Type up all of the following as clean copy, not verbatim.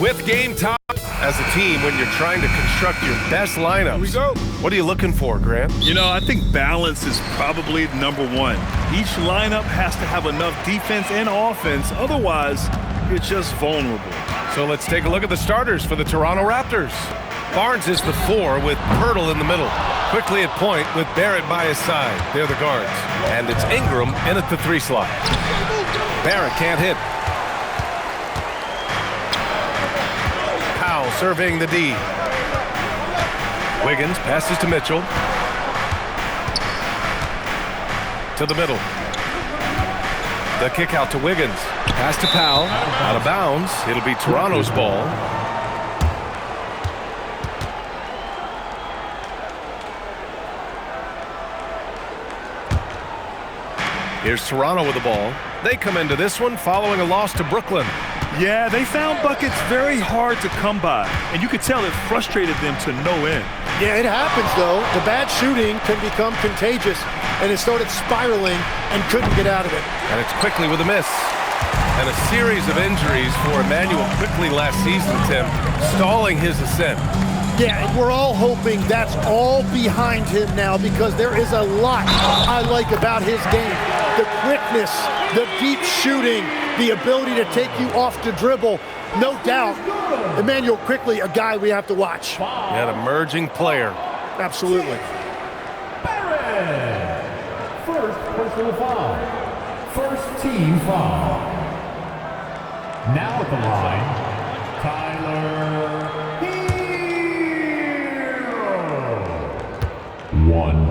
with Game Time. As a team, when you're trying to construct your best lineups, Here we go. What are you looking for, Grant? You know, I think balance is probably number one. Each lineup has to have enough defense and offense. Otherwise, you're just vulnerable. So let's take a look at the starters for the Toronto Raptors. Barnes is the 4 with Pirtle in the middle. Quickly at point with Barrett by his side. They're the guards. And it's Ingram in at the 3 slot. Barrett can't hit. Powell surveying the D. Wiggins passes to Mitchell. To the middle. The kick out to Wiggins. Pass to Powell. Out of bounds. It'll be Toronto's ball. Here's Toronto with the ball. They come into this one following a loss to Brooklyn. Yeah, they found buckets very hard to come by, and you could tell it frustrated them to no end. Yeah, it happens, though. The bad shooting can become contagious, and it started spiraling and couldn't get out of it. And it's Quickly with a miss. And a series of injuries for Emmanuel Quickly last season, Tim, stalling his ascent. Yeah, and we're all hoping that's all behind him now because there is a lot I like about his game. The quickness, the deep shooting, the ability to take you off the dribble. No doubt, Emmanuel Quickly, a guy we have to watch. An emerging player. Absolutely. Barrett. First personal foul. First team foul. Now at the line, Tyler Hero. 1.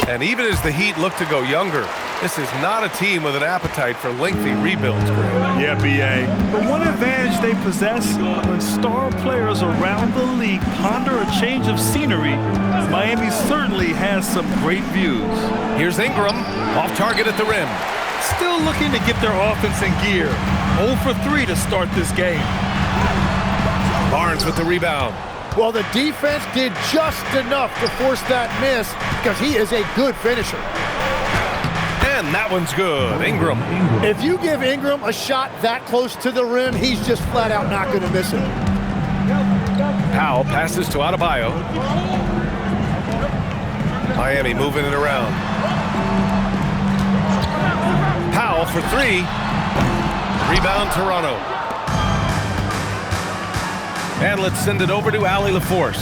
And even as the Heat look to go younger, this is not a team with an appetite for lengthy rebuilds, Grant. Yeah, B.A. But one advantage they possess, when star players around the league ponder a change of scenery, Miami certainly has some great views. Here's Ingram, off target at the rim. Still looking to get their offense in gear. 0 for 3 to start this game. Barnes with the rebound. Well, the defense did just enough to force that miss because he is a good finisher. And that one's good. Ingram. If you give Ingram a shot that close to the rim, he's just flat out not going to miss it. Powell passes to Adebayo. Miami moving it around. Powell for 3. Rebound Toronto. And let's send it over to Allie LaForce.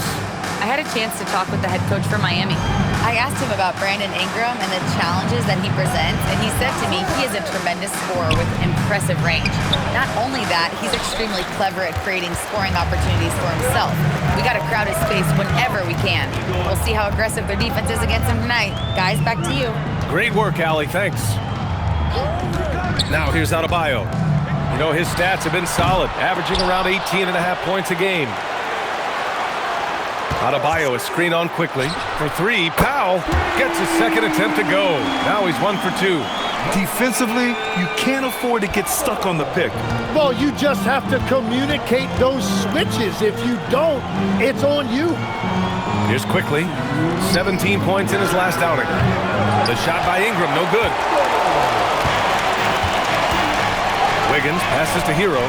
I had a chance to talk with the head coach for Miami. I asked him about Brandon Ingram and the challenges that he presents, and he said to me he is a tremendous scorer with impressive range. Not only that, he's extremely clever at creating scoring opportunities for himself. We got to crowd his space whenever we can. We'll see how aggressive their defense is against him tonight. Guys, back to you. Great work, Allie. Thanks. Now here's Adebayo. You know, his stats have been solid, averaging around 18.5 points a game. Adebayo is screen on Quickly. For 3, Powell gets his second attempt to go. Now he's 1 for 2. Defensively, you can't afford to get stuck on the pick. Well, you just have to communicate those switches. If you don't, it's on you. Here's Quickly. 17 points in his last outing. The shot by Ingram, no good. Wiggins passes to Hero.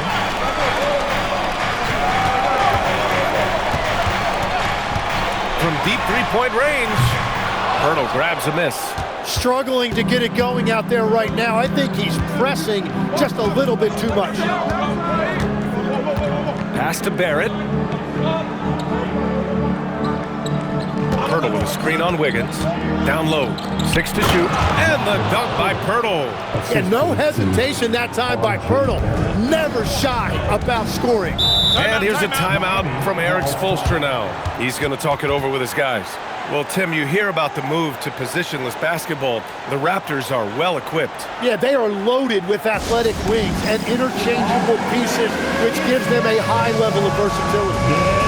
From deep three-point range, Pirtle grabs a miss. Struggling to get it going out there right now. I think he's pressing just a little bit too much. Pass to Barrett. Pirtle with a screen on Wiggins. Down low, 6 to shoot, and the dunk by Pirtle. And no hesitation that time by Pirtle. Never shy about scoring. And here's a timeout from Eric Spoelstra now. He's going to talk it over with his guys. Well, Tim, you hear about the move to positionless basketball. The Raptors are well equipped. Yeah, they are loaded with athletic wings and interchangeable pieces, which gives them a high level of versatility.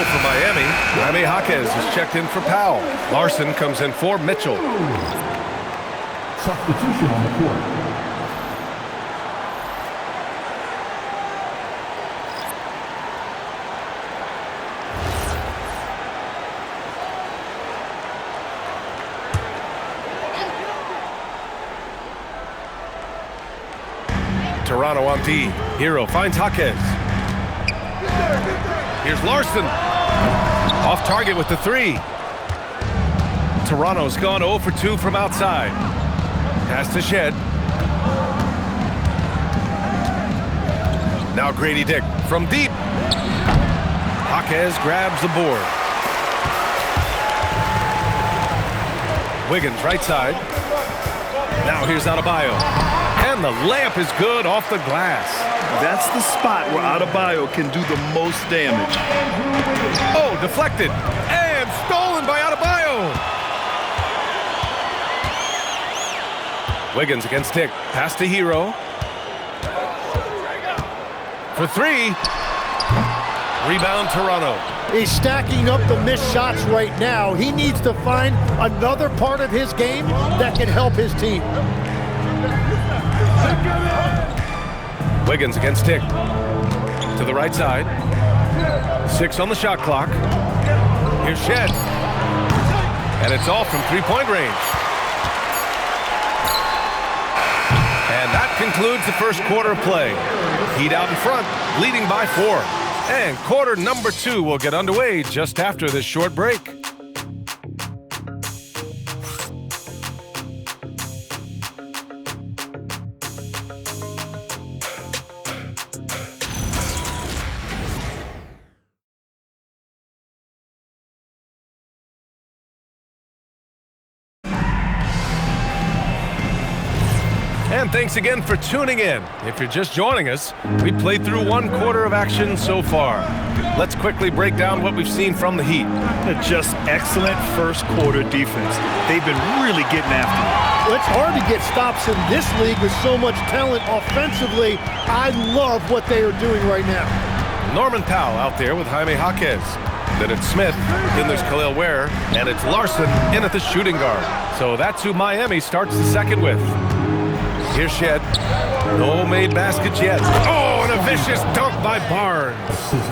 for Miami. Jaime Jaquez is checked in for Powell. Larson comes in for Mitchell. Substitution on the court. Toronto on D. Hero finds Jaquez. Here's Larson. Off target with the 3. Toronto's gone 0 for 2 from outside. Pass to Shed. Now Grady Dick from deep. Jaquez grabs the board. Wiggins right side. Now here's Adebayo. And the layup is good off the glass. That's the spot where Adebayo can do the most damage. Oh, deflected. And stolen by Adebayo. Wiggins against Dick. Pass to Hero. For 3. Rebound Toronto. He's stacking up the missed shots right now. He needs to find another part of his game that can help his team. Wiggins against Dick. To the right side. 6 on the shot clock. Here's Shed. And it's all from three-point range. And that concludes the first quarter of play. Heat out in front, leading by 4. And quarter number 2 will get underway just after this short break. And thanks again for tuning in. If you're just joining us, we played through 1 quarter of action so far. Let's quickly break down what we've seen from the Heat. Just excellent first quarter defense. They've been really getting after it. Well, it's hard to get stops in this league with so much talent offensively. I love what they are doing right now. Norman Powell out there with Jaime Jaquez. Then it's Smith, then there's Khalil Ware, and it's Larson in at the shooting guard. So that's who Miami starts the second with. Here's Shed. No made baskets yet. Oh, and a vicious dunk by Barnes.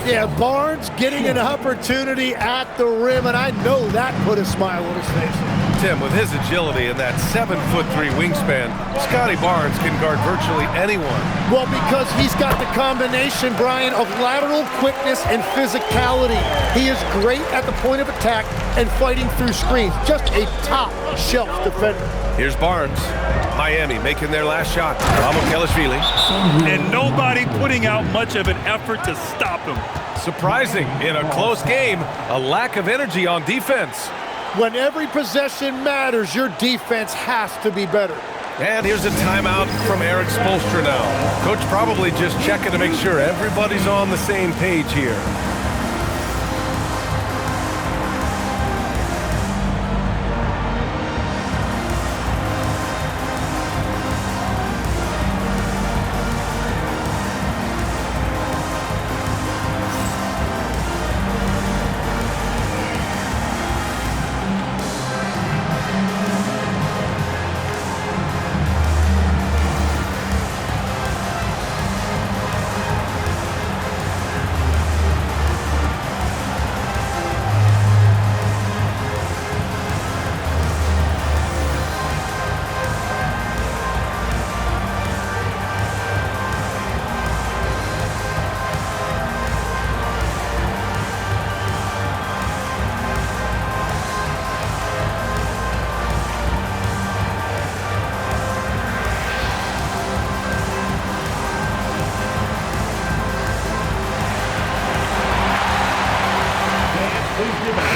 Yeah, Barnes getting an opportunity at the rim, and I know that put a smile on his face. Tim, with his agility and that 7'3" wingspan, Scotty Barnes can guard virtually anyone. Well, because he's got the combination, Brian, of lateral quickness and physicality. He is great at the point of attack and fighting through screens. Just a top-shelf defender. Here's Barnes. Miami making their last shot. Kelishvili. And nobody putting out much of an effort to stop him. Surprising in a close game, a lack of energy on defense. When every possession matters, your defense has to be better. And here's a timeout from Eric Spoelstra now. Coach probably just checking to make sure everybody's on the same page here.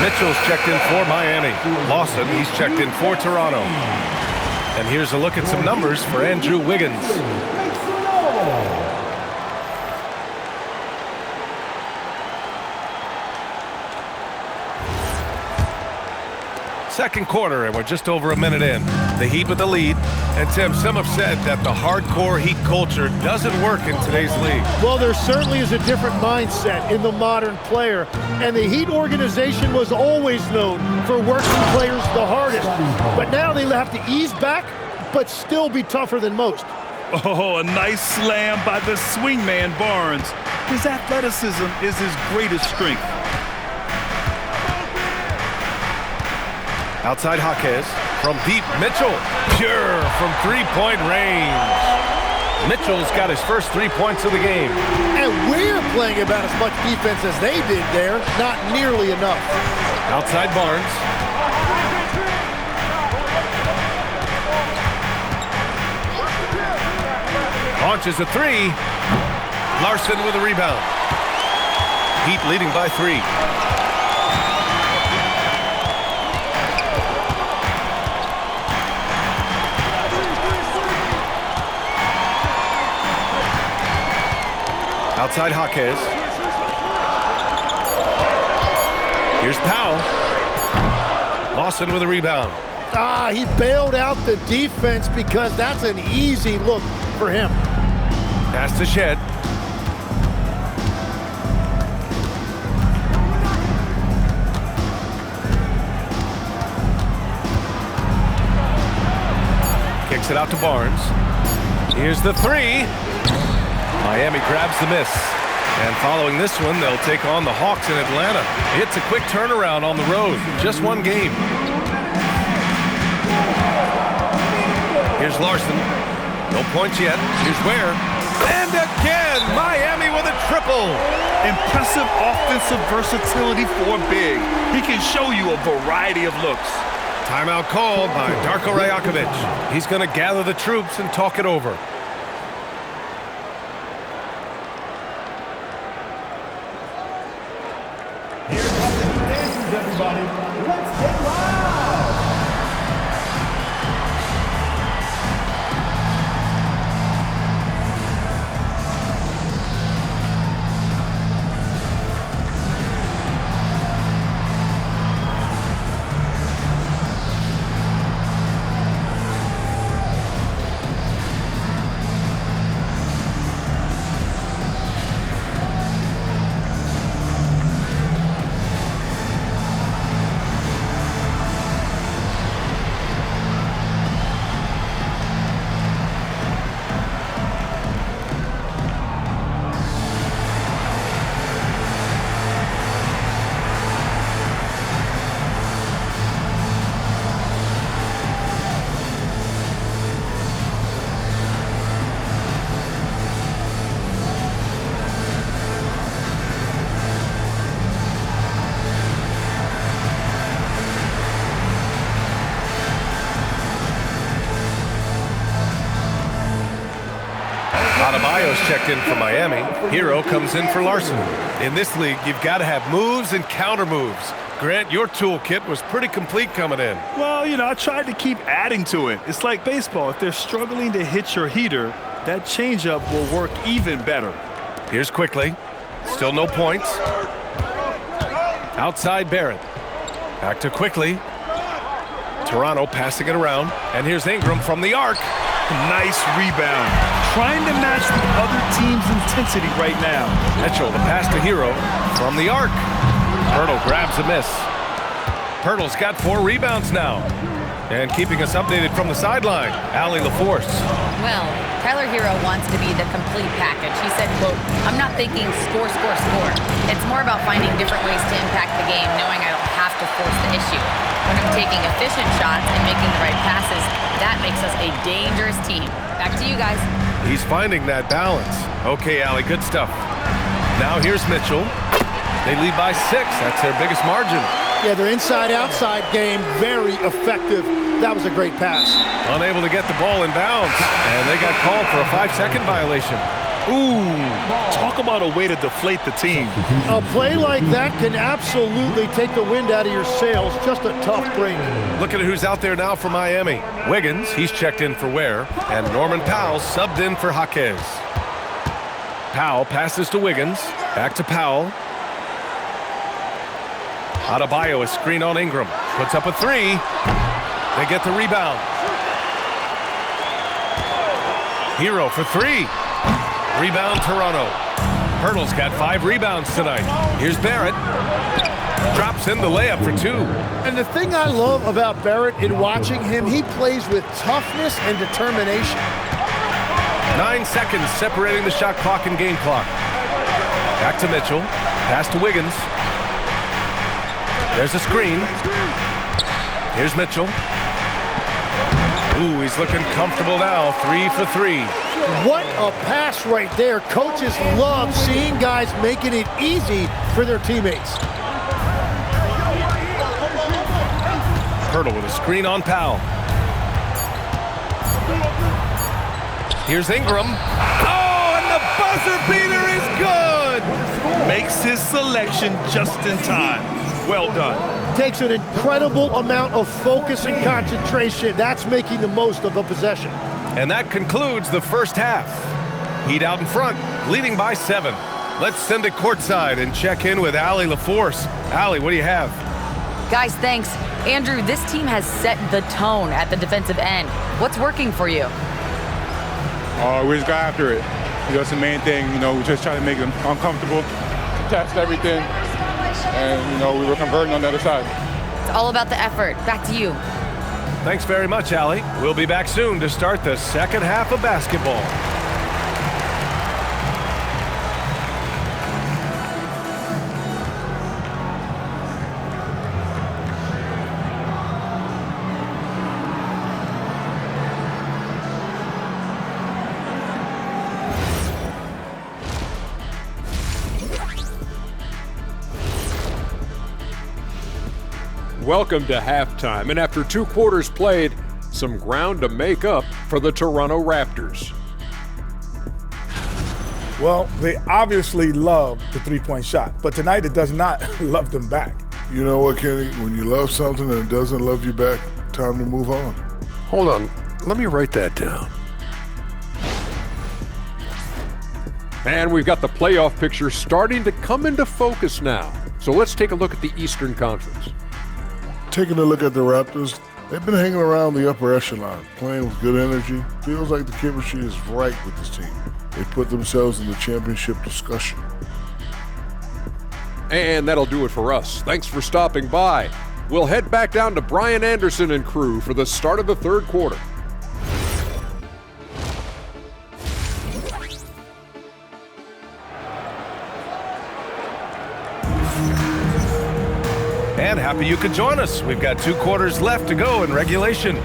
Mitchell's checked in for Miami. Lawson, he's checked in for Toronto. And here's a look at some numbers for Andrew Wiggins. Second quarter, and we're just over a minute in. The Heat with the lead. And Tim, some have said that the hardcore Heat culture doesn't work in today's league. Well, there certainly is a different mindset in the modern player. And the Heat organization was always known for working players the hardest. But now they have to ease back, but still be tougher than most. Oh, a nice slam by the swingman Barnes. His athleticism is his greatest strength. Outside Jaquez, from deep, Mitchell. Pure from three-point range. Mitchell's got his first 3 points of the game. And we're playing about as much defense as they did there. Not nearly enough. Outside Barnes. Launches a three. Larson with a rebound. Heat leading by 3. Outside Jaquez. Here's Powell. Lawson with a rebound. He bailed out the defense because that's an easy look for him. Pass to Shed. Kicks it out to Barnes. Here's the three. Miami grabs the miss. And following this one, they'll take on the Hawks in Atlanta. It's a quick turnaround on the road. Just one game. Here's Larson. No points yet. Here's Ware. And again, Miami with a triple. Impressive offensive versatility for big. He can show you a variety of looks. Timeout called by Darko Rajakovic. He's going to gather the troops and talk it over. Here comes the dances, everybody. Let's get loud. Adebayo's checked in for Miami. Hero comes in for Larson. In this league, you've got to have moves and counter moves. Grant, your toolkit was pretty complete coming in. Well, I tried to keep adding to it. It's like baseball. If they're struggling to hit your heater, that changeup will work even better. Here's Quickly. Still no points. Outside Barrett. Back to Quickly. Toronto passing it around. And here's Ingram from the arc. Nice rebound. Trying to match the other team's intensity right now. Mitchell, the pass to Hero from the arc. Pirtle grabs a miss. Pirtle's got 4 rebounds now. And keeping us updated from the sideline, Allie LaForce. Well, Tyler Hero wants to be the complete package. He said, quote, "I'm not thinking score, score, score. It's more about finding different ways to impact the game, knowing I don't have to force the issue. When I'm taking efficient shots and making the right passes, that makes us a dangerous team." Back to you guys. He's finding that balance. Okay, Allie, good stuff. Now here's Mitchell. They lead by 6. That's their biggest margin. Yeah, their inside-outside game, very effective. That was a great pass. Unable to get the ball in bounds. And they got called for a 5-second violation. Ooh, talk about a way to deflate the team. A play like that can absolutely take the wind out of your sails. Just a tough break. Look at who's out there now for Miami. Wiggins, he's checked in for Ware. And Norman Powell subbed in for Jaquez. Powell passes to Wiggins. Back to Powell. Adebayo, a screen on Ingram. Puts up a three. They get the rebound. Hero for three. Rebound Toronto. Hurdle's got 5 rebounds tonight. Here's Barrett. Drops in the layup for 2. And the thing I love about Barrett in watching him, he plays with toughness and determination. 9 seconds separating the shot clock and game clock. Back to Mitchell. Pass to Wiggins. There's a screen. Here's Mitchell. Ooh, he's looking comfortable now. 3 for 3. What a pass right there. Coaches love seeing guys making it easy for their teammates. Hurdle with a screen on Powell. Here's Ingram. Oh, and the buzzer beater is good! Makes his selection just in time. Well done. Takes an incredible amount of focus and concentration. That's making the most of a possession. And that concludes the first half. Heat out in front, leading by 7. Let's send it courtside and check in with Allie LaForce. Allie, what do you have? Guys, thanks. Andrew, this team has set the tone at the defensive end. What's working for you? We just got after it. That's the main thing. We just try to make them uncomfortable, test everything, and, we were converting on the other side. It's all about the effort. Back to you. Thanks very much, Allie. We'll be back soon to start the second half of basketball. Welcome to halftime, and after 2 quarters played, some ground to make up for the Toronto Raptors. Well, they obviously love the three-point shot, but tonight it does not love them back. You know what, Kenny? When you love something and it doesn't love you back, time to move on. Hold on, let me write that down. And we've got the playoff picture starting to come into focus now. So let's take a look at the Eastern Conference. Taking a look at the Raptors, they've been hanging around the upper echelon, playing with good energy. Feels like the chemistry is right with this team. They put themselves in the championship discussion. And that'll do it for us. Thanks for stopping by. We'll head back down to Brian Anderson and crew for the start of the third quarter. And happy you could join us. We've got 2 quarters left to go in regulation.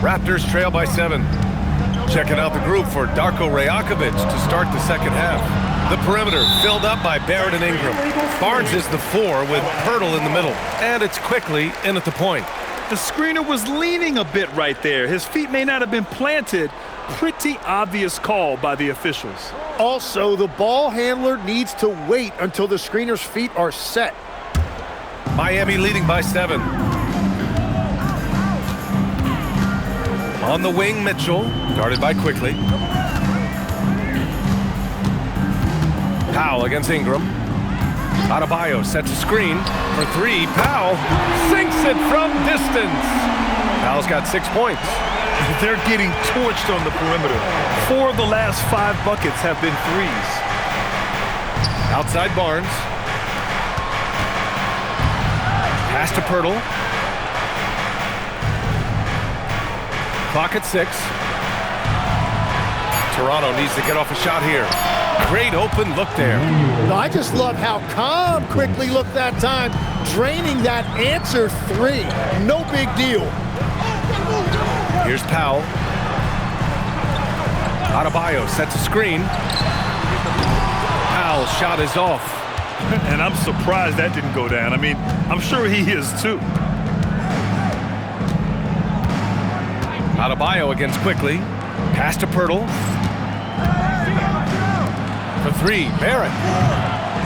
Raptors trail by 7. Checking out the group for Darko Rajakovic to start the second half. The perimeter filled up by Barrett and Ingram. Barnes is the 4 with Hurdle in the middle. And it's quickly in at the point. The screener was leaning a bit right there. His feet may not have been planted. Pretty obvious call by the officials. Also, the ball handler needs to wait until the screener's feet are set. Miami leading by 7. On the wing, Mitchell, guarded by Quickly. Powell against Ingram. Adebayo sets a screen for 3. Powell sinks it from distance. Powell's got 6 points. They're getting torched on the perimeter. 4 of the last 5 buckets have been threes. Outside Barnes. Pass to Pirtle. Clock at 6. Toronto needs to get off a shot here. Great open look there. I just love how calm Quickly looked that time, draining that answer 3. No big deal. Here's Powell. Adebayo sets a screen. Powell's shot is off. And I'm surprised that didn't go down. I mean, I'm sure he is too. Adebayo against Quickly. Pass to Pirtle. For three, Barrett.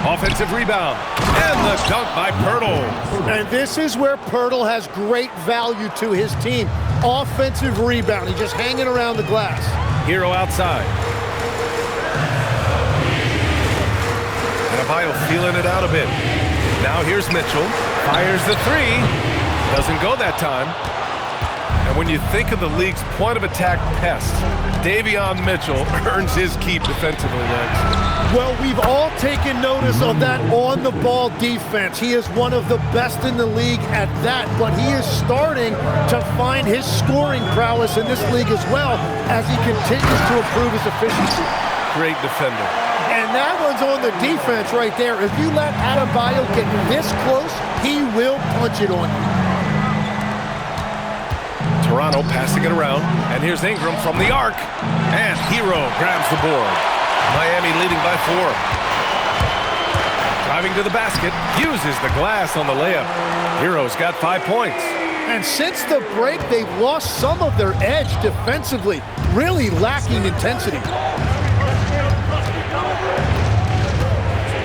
Offensive rebound. And the dunk by Poeltl. And this is where Poeltl has great value to his team. Offensive rebound. He's just hanging around the glass. Herro outside. Adebayo feeling it out a bit. Now here's Mitchell. Fires the three. Doesn't go that time. And when you think of the league's point of attack pest, Davion Mitchell earns his keep defensively, Lex. Well, we've all taken notice of that on-the-ball defense. He is one of the best in the league at that, but he is starting to find his scoring prowess in this league as well as he continues to improve his efficiency. Great defender. And that one's on the defense right there. If you let Adebayo get this close, he will punch it on you. Toronto passing it around, and here's Ingram from the arc, and Herro grabs the board. Miami leading by 4. Driving to the basket, uses the glass on the layup. Herro's got 5 points. And since the break, they've lost some of their edge defensively, really lacking intensity.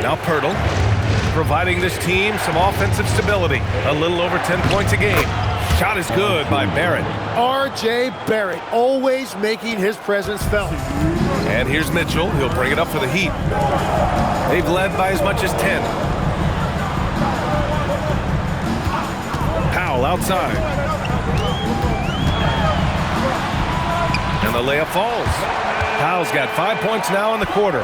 Now Poeltl, providing this team some offensive stability. A little over 10 points a game. Shot is good by Barrett. R.J. Barrett, always making his presence felt. And here's Mitchell. He'll bring it up for the Heat. They've led by as much as 10. Powell outside. And the layup falls. Powell's got 5 points now in the quarter.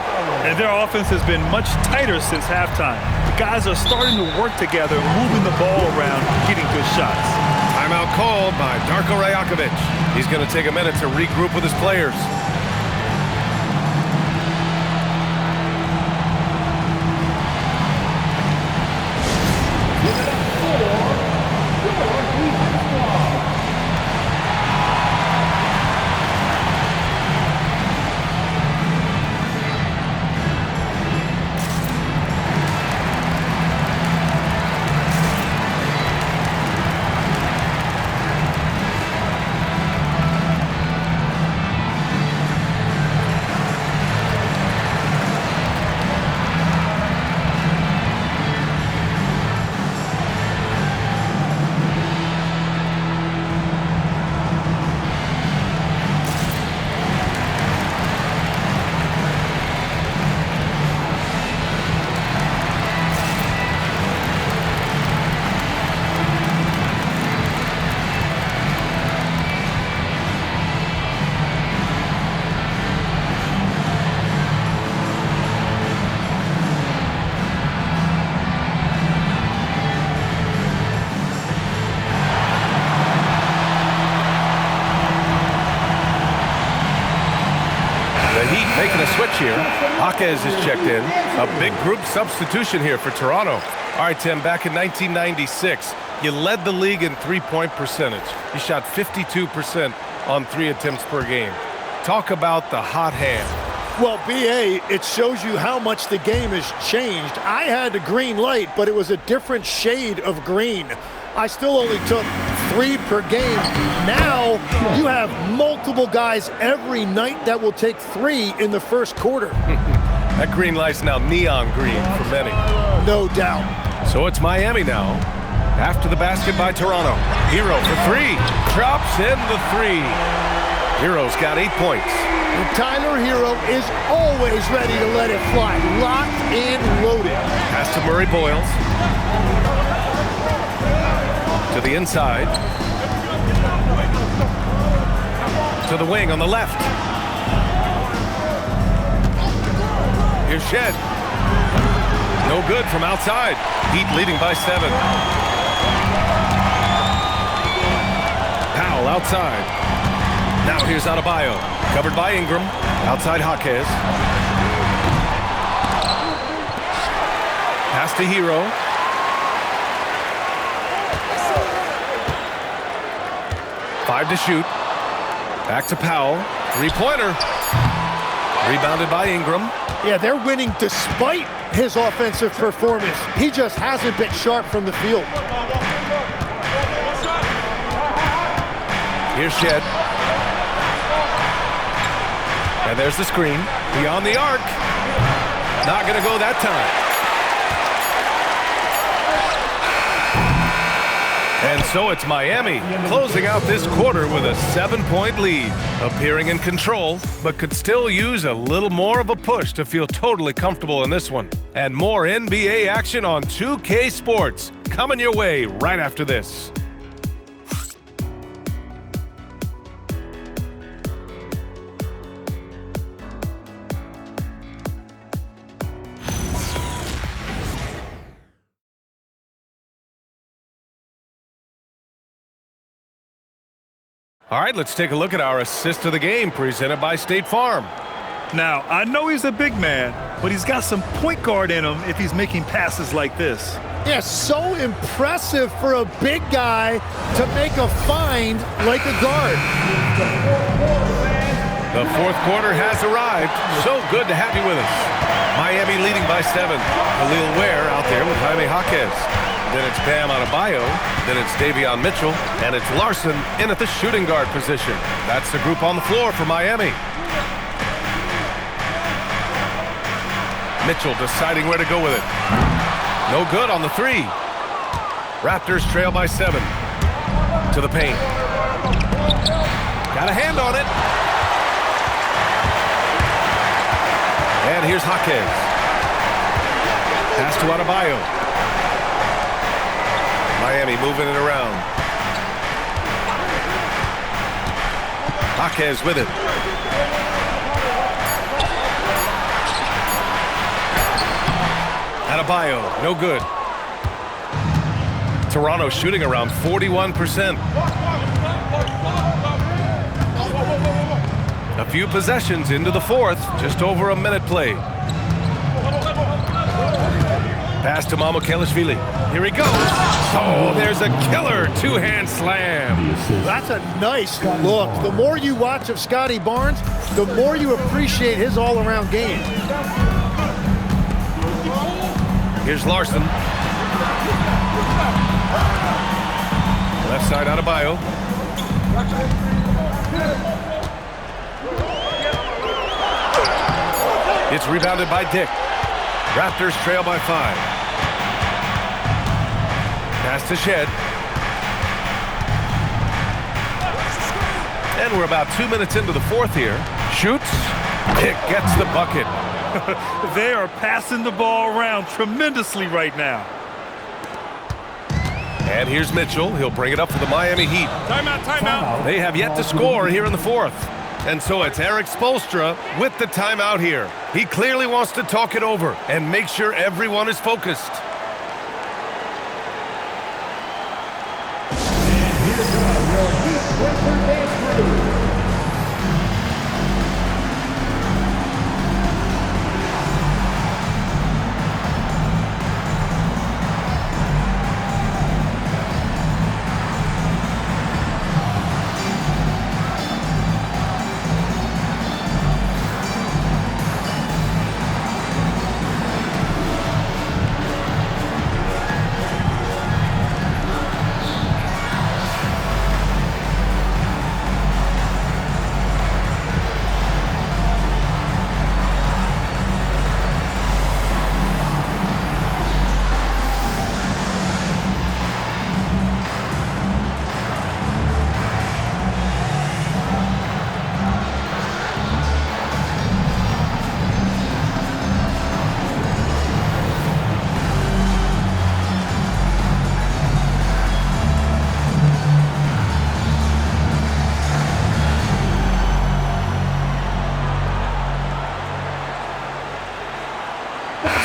And their offense has been much tighter since halftime. The guys are starting to work together, moving the ball around, getting good shots. Timeout called by Darko Rajakovic. He's going to take a minute to regroup with his players. Making a switch here. Jaquez is checked in. A big group substitution here for Toronto. All right, Tim, back in 1996, you led the league in three-point percentage. You shot 52% on 3 attempts per game. Talk about the hot hand. Well, B.A., it shows you how much the game has changed. I had the green light, but it was a different shade of green. I still only took 3 per game. Now you have multiple guys every night that will take 3 in the first quarter. That green light's now neon green for many. No doubt. So it's Miami now. After the basket by Toronto. Herro for 3. Drops in the 3. Herro's got 8 points. And Tyler Herro is always ready to let it fly. Locked and loaded. Pass to Murray Boyles. To the inside. To the wing on the left. Here's Shed. No good from outside. Heat leading by 7. Powell outside. Now here's Adebayo. Covered by Ingram. Outside Jaquez. Pass to Herro. Five to shoot. Back to Powell. 3-pointer. Rebounded by Ingram. Yeah, they're winning despite his offensive performance. He just hasn't been sharp from the field. Here's Shed. And there's the screen. Beyond the arc. Not going to go that time. And so it's Miami closing out this quarter with a 7-point lead, appearing in control, but could still use a little more of a push to feel totally comfortable in this one. And more NBA action on 2K Sports coming your way right after this. All right, let's take a look at our assist of the game presented by State Farm. Now, I know he's a big man, but he's got some point guard in him if he's making passes like this. Yeah, so impressive for a big guy to make a find like a guard. The fourth quarter has arrived. So good to have you with us. Miami leading by 7. Khalil Ware out there with Jaime Jaquez. Then it's Bam Adebayo. Then it's Davion Mitchell. And it's Larson in at the shooting guard position. That's the group on the floor for Miami. Mitchell deciding where to go with it. No good on the 3. Raptors trail by 7. To the paint. Got a hand on it. And here's Jaquez. Pass to Adebayo. Miami moving it around. Jaquez with it. Adebayo, no good. Toronto shooting around 41%. A few possessions into the fourth, just over a minute played. Pass to Mamukelashvili. Here he goes. Oh, there's a killer two-hand slam. That's a nice look. The more you watch of Scottie Barnes, the more you appreciate his all-around game. Here's Larson. Left side Adebayo. It's rebounded by Dick. Raptors trail by 5. Pass to Shed. And we're about 2 minutes into the fourth here. Shoots. Dick gets the bucket. They are passing the ball around tremendously right now. And here's Mitchell. He'll bring it up for the Miami Heat. Timeout, timeout. They have yet to score here in the fourth. And so it's Erik Spoelstra with the timeout here. He clearly wants to talk it over and make sure everyone is focused.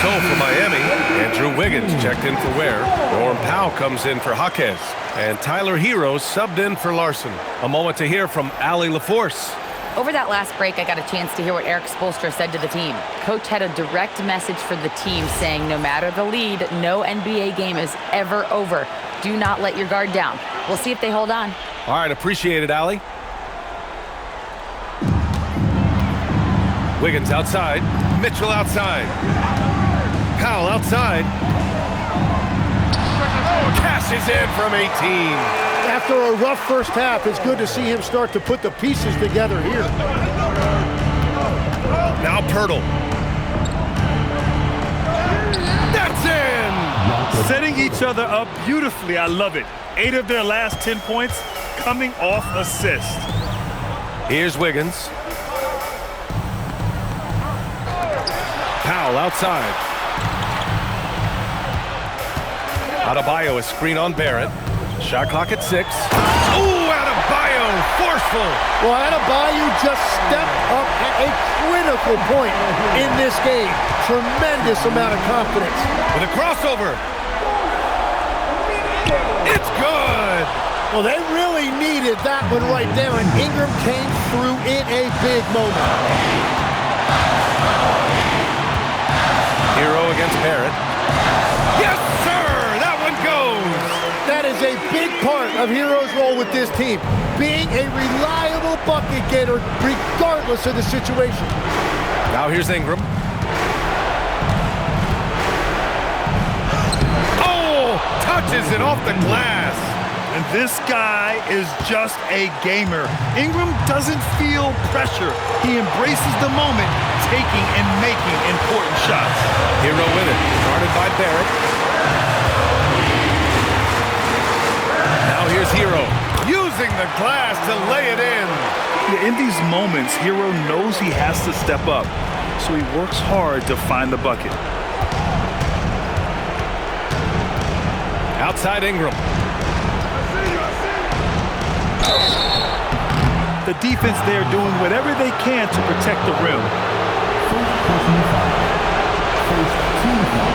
So for Miami, Andrew Wiggins checked in for Ware. Norm Powell comes in for Jaquez. And Tyler Hero subbed in for Larson. A moment to hear from Allie LaForce. Over that last break, I got a chance to hear what Erik Spoelstra said to the team. Coach had a direct message for the team saying no matter the lead, no NBA game is ever over. Do not let your guard down. We'll see if they hold on. All right, appreciate it, Allie. Wiggins outside. Mitchell outside. Powell outside. Cashes in from 18. After a rough first half, it's good to see him start to put the pieces together here. Now Pirtle. Setting each other up beautifully. I love it. 8 of their last 10 points coming off assists. Here's Wiggins. Powell outside. Adebayo, a screen on Barrett. Shot clock at 6. Ooh, Adebayo, forceful. Well, Adebayo just stepped up at a critical point in this game. Tremendous amount of confidence. With a crossover. It's good. Well, they really needed that one right there, and Ingram came through in a big moment. Hero against Barrett. Yes, sir! That one goes! That is a big part of Hero's role with this team, being a reliable bucket getter regardless of the situation. Now here's Ingram. Oh! Touches it off the glass. And this guy is just a gamer. Ingram doesn't feel pressure. He embraces the moment, taking and making important shots. Hero with it, guarded by Barrett. Now here's Hero, using the glass to lay it in. Yeah, in these moments, Hero knows he has to step up, so he works hard to find the bucket. Outside Ingram. The defense there doing whatever they can to protect the rim. First team foul.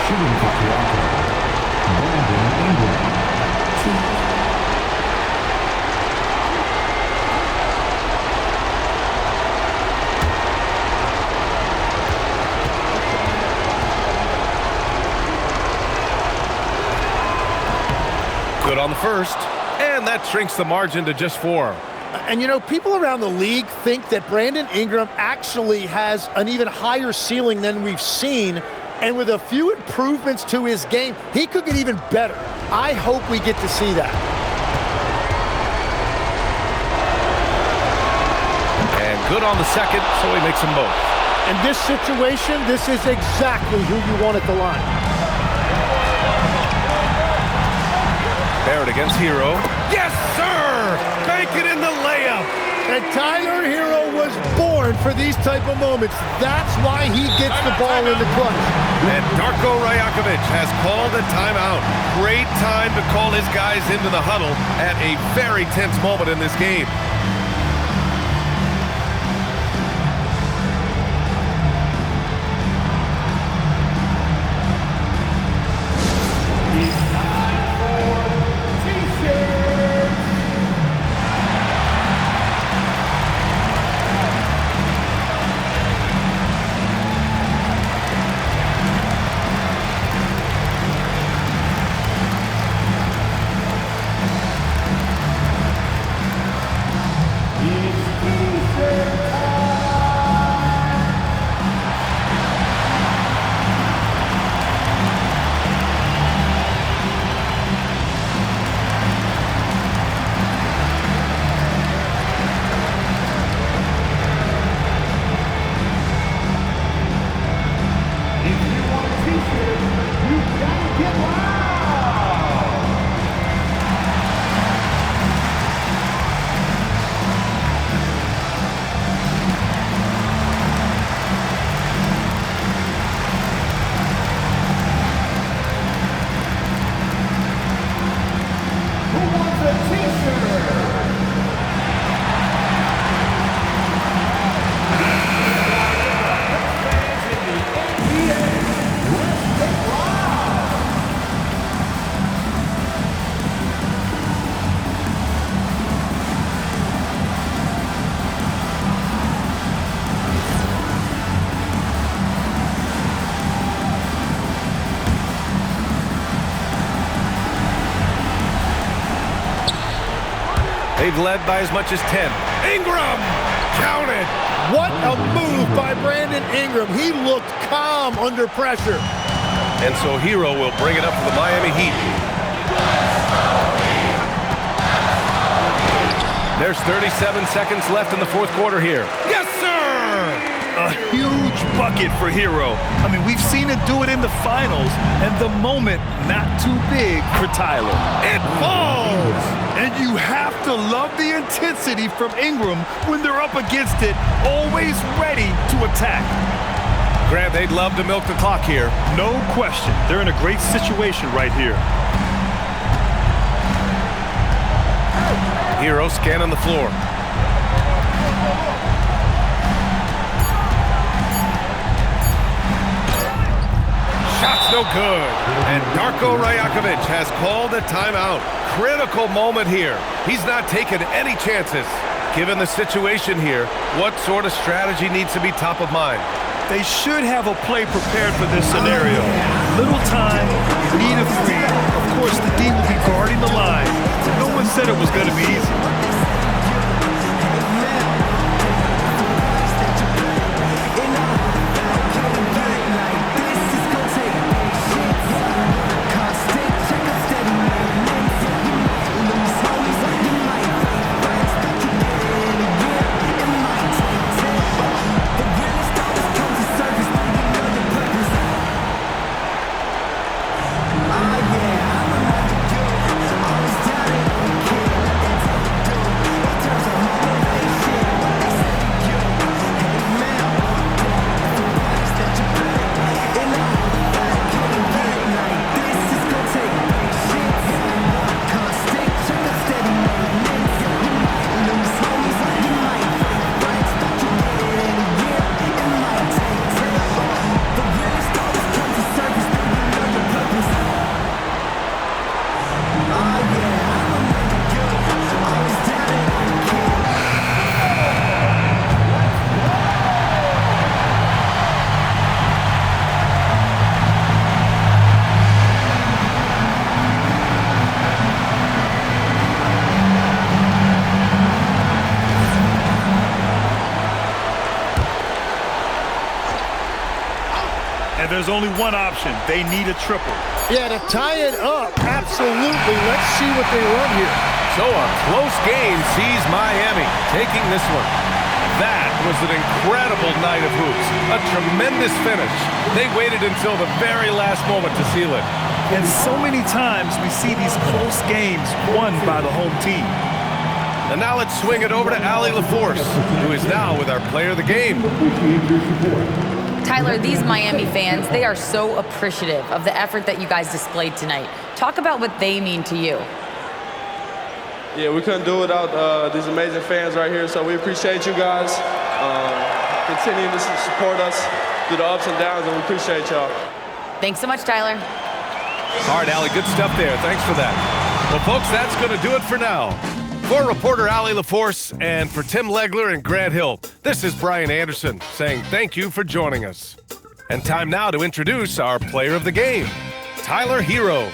Shooting for Toronto, Brandon Ingram. 2. Good on the first, and that shrinks the margin to just 4. And you know, people around the league think that Brandon Ingram actually has an even higher ceiling than we've seen. And with a few improvements to his game, he could get even better. I hope we get to see that. And good on the second, so he makes them both. In this situation, this is exactly who you want at the line. Barrett against Hero. Yes, sir! Bank it in the layup. And Tyler Hero was born for these type of moments. That's why he gets the ball in the clutch. And Darko Rajakovic has called a timeout. Great time to call his guys into the huddle at a very tense moment in this game. They've led by as much as 10. Ingram! Counted! What a move by Brandon Ingram. He looked calm under pressure. And so Hero will bring it up for the Miami Heat. There's 37 seconds left in the fourth quarter here. Yes, sir! A huge bucket for Hero. I mean, we've seen it do it in the finals, and the moment not too big for Tyler. It falls! And you have to love the intensity from Ingram when they're up against it, always ready to attack. Grant, they'd love to milk the clock here. No question. They're in a great situation right here. Hero scanning the floor. Shot's no good. And Darko Rajakovic has called a timeout. Critical moment here. He's not taking any chances. Given the situation here, what sort of strategy needs to be top of mind? They should have a play prepared for this scenario. Little time, need a three. Of course, the D will be guarding the line. No one said it was going to be easy. There's only one option. They need a triple. Yeah, to tie it up, absolutely. Let's see what they run here. So a close game sees Miami taking this one. That was an incredible night of hoops. A tremendous finish. They waited until the very last moment to seal it. And so many times we see these close games won by the home team. And now let's swing it over to Allie LaForce, who is now with our player of the game. Tyler, these Miami fans, they are so appreciative of the effort that you guys displayed tonight. Talk about what they mean to you. Yeah, we couldn't do it without these amazing fans right here, so we appreciate you guys. Continue to support us through the ups and downs, and we appreciate y'all. Thanks so much, Tyler. All right, Allie, good stuff there. Thanks for that. Well, folks, that's going to do it for now. For reporter Allie LaForce and for Tim Legler and Grant Hill, this is Brian Anderson saying thank you for joining us. And time now to introduce our player of the game, Tyler Hero.